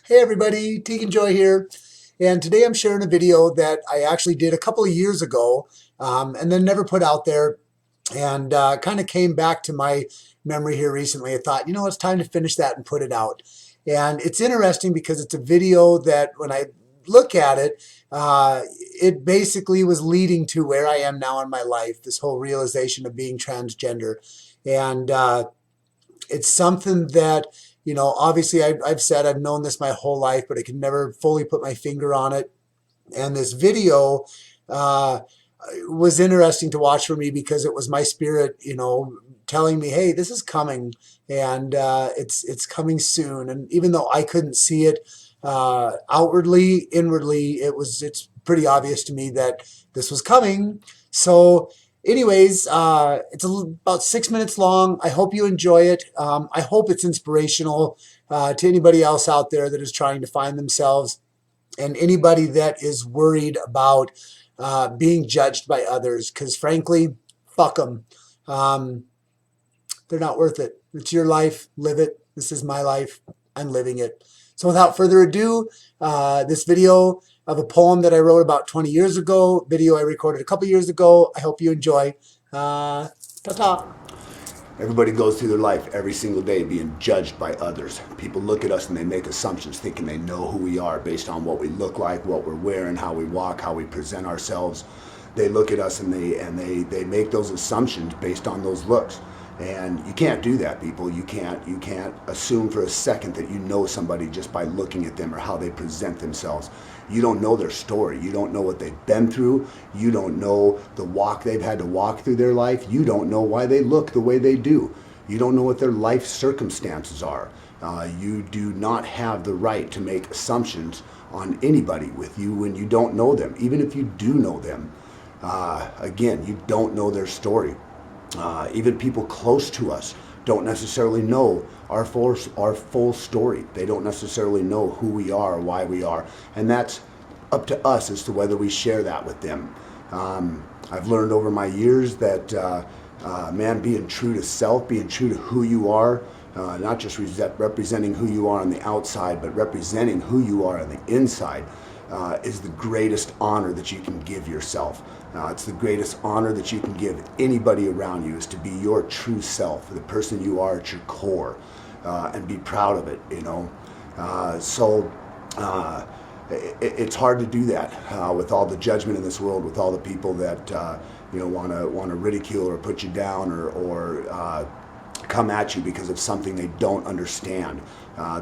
Hey everybody, Tegan here, and today I'm sharing a video that I actually did a couple of years ago, and then never put out there, and kind of came back to my memory here recently. I thought, it's time to finish that and put it out. And it's interesting because it's a video that when I look at it, it basically was leading to where I am now in my life, this whole realization of being transgender. And it's something that, obviously I've said I've known this my whole life, but I can never fully put my finger on it. And this video uh, was interesting to watch for me because it was my spirit, telling me, hey, this is coming, and it's coming soon. And even though I couldn't see it outwardly, inwardly, it's pretty obvious to me that this was coming. So anyways, it's about 6 minutes long. I hope you enjoy it. I hope it's inspirational to anybody else out there that is trying to find themselves, and anybody that is worried about being judged by others, because frankly, fuck them. They're not worth it. It's your life. Live it. This is my life. I'm living it. So without further ado, this video of a poem that I wrote about 20 years ago, video I recorded a couple years ago. I hope you enjoy. Ta-ta. Everybody goes through their life every single day being judged by others. People look at us and they make assumptions thinking they know who we are based on what we look like, what we're wearing, how we walk, how we present ourselves. They look at us and they make those assumptions based on those looks. And you can't do that, people. You can't assume for a second that you know somebody just by looking at them or how they present themselves. You don't know their story. You don't know what they've been through. You don't know the walk they've had to walk through their life. You don't know why they look the way they do. You don't know what their life circumstances are. You do not have the right to make assumptions on anybody with you when you don't know them, even if you do know them. Again, you don't know their story. Even people close to us don't necessarily know our full story. They don't necessarily know who we are or why we are. And that's up to us as to whether we share that with them. I've learned over my years that, man, being true to self, being true to who you are, not just representing who you are on the outside, but representing who you are on the inside, is the greatest honor that you can give yourself. It's the greatest honor that you can give anybody around you, is to be your true self, the person you are at your core, and be proud of it, It's hard to do that with all the judgment in this world, with all the people that want to ridicule or put you down or come at you because of something they don't understand.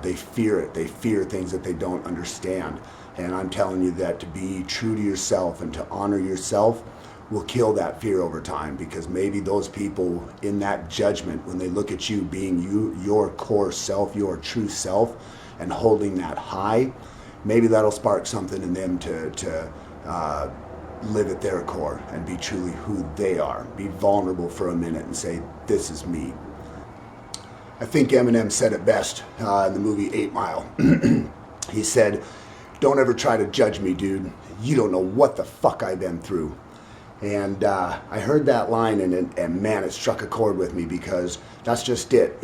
They fear it. They fear things that they don't understand. And I'm telling you that to be true to yourself and to honor yourself will kill that fear over time, because maybe those people in that judgment, when they look at you being you, your core self, your true self, and holding that high, maybe that'll spark something in them to live at their core and be truly who they are. Be vulnerable for a minute and say, this is me. I think Eminem said it best in the movie 8 Mile. He said, "Don't ever try to judge me, dude. You don't know what the fuck I've been through." And I heard that line and man, it struck a chord with me, because that's just it.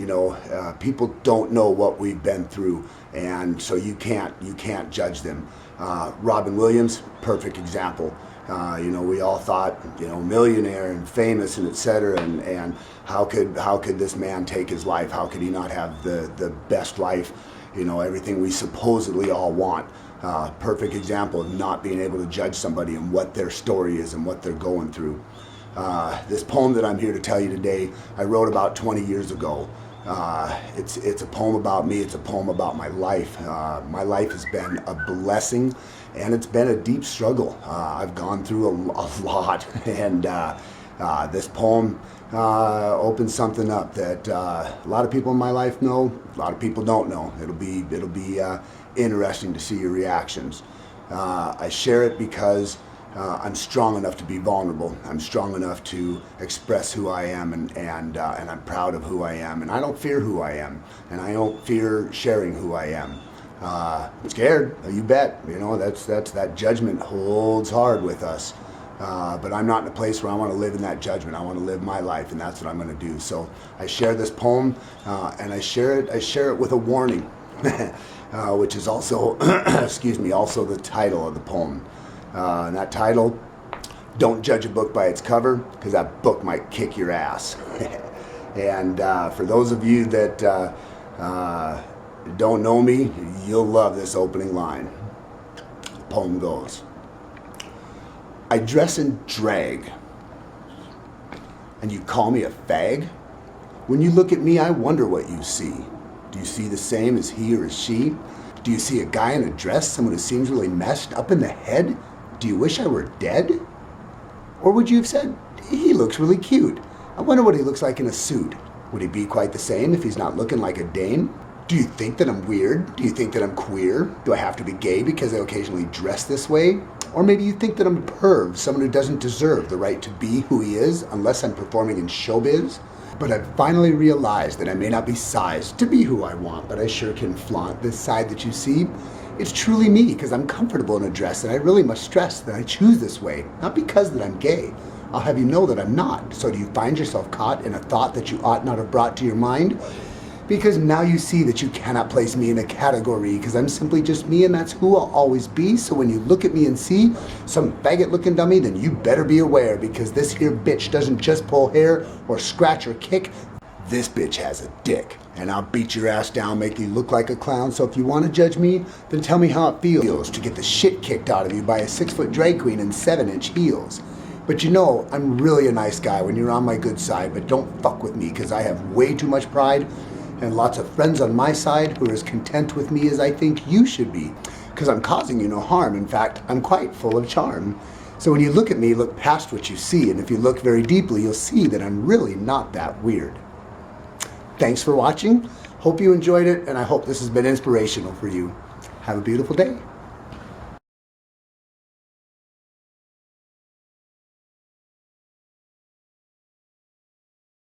People don't know what we've been through, and so you can't judge them. Robin Williams, perfect example. We all thought, millionaire and famous and etc. And how could this man take his life? How could he not have the best life? Everything we supposedly all want. Perfect example of not being able to judge somebody and what their story is and what they're going through. This poem that I'm here to tell you today, I wrote about 20 years ago. It's a poem about me. It's a poem about my life. My life has been a blessing, and it's been a deep struggle. I've gone through a lot, and this poem opens something up that a lot of people in my life know, a lot of people don't know. It'll be interesting to see your reactions. I share it because I'm strong enough to be vulnerable. I'm strong enough to express who I am, and I'm proud of who I am, and I don't fear who I am, and I don't fear sharing who I am. I'm scared, you bet. That judgment holds hard with us. But I'm not in a place where I want to live in that judgment. I want to live my life, and that's what I'm going to do. So I share this poem, and I share it with a warning. which is also, excuse me, also the title of the poem. And that title, Don't Judge a Book by Its Cover, because that book might kick your ass. And for those of you that don't know me, you'll love this opening line. The poem goes, I dress in drag, and you call me a fag? When you look at me, I wonder what you see. Do you see the same as he or as she? Do you see a guy in a dress, someone who seems really messed up in the head? Do you wish I were dead? Or would you have said, he looks really cute. I wonder what he looks like in a suit. Would he be quite the same if he's not looking like a dame? Do you think that I'm weird? Do you think that I'm queer? Do I have to be gay because I occasionally dress this way? Or maybe you think that I'm a perv, someone who doesn't deserve the right to be who he is unless I'm performing in showbiz? But I've finally realized that I may not be sized to be who I want, but I sure can flaunt this side that you see. It's truly me because I'm comfortable in a dress, and I really must stress that I choose this way, not because that I'm gay. I'll have you know that I'm not. So do you find yourself caught in a thought that you ought not have brought to your mind? Because now you see that you cannot place me in a category because I'm simply just me and that's who I'll always be. So when you look at me and see some faggot looking dummy, then you better be aware because this here bitch doesn't just pull hair or scratch or kick. This bitch has a dick and I'll beat your ass down, make you look like a clown. So if you want to judge me, then tell me how it feels to get the shit kicked out of you by a 6-foot drag queen in 7-inch heels. But you know, I'm really a nice guy when you're on my good side, but don't fuck with me because I have way too much pride and lots of friends on my side who are as content with me as I think you should be, because I'm causing you no harm. In fact, I'm quite full of charm. So when you look at me, look past what you see, and if you look very deeply, you'll see that I'm really not that weird. Thanks for watching. Hope you enjoyed it, and I hope this has been inspirational for you. Have a beautiful day.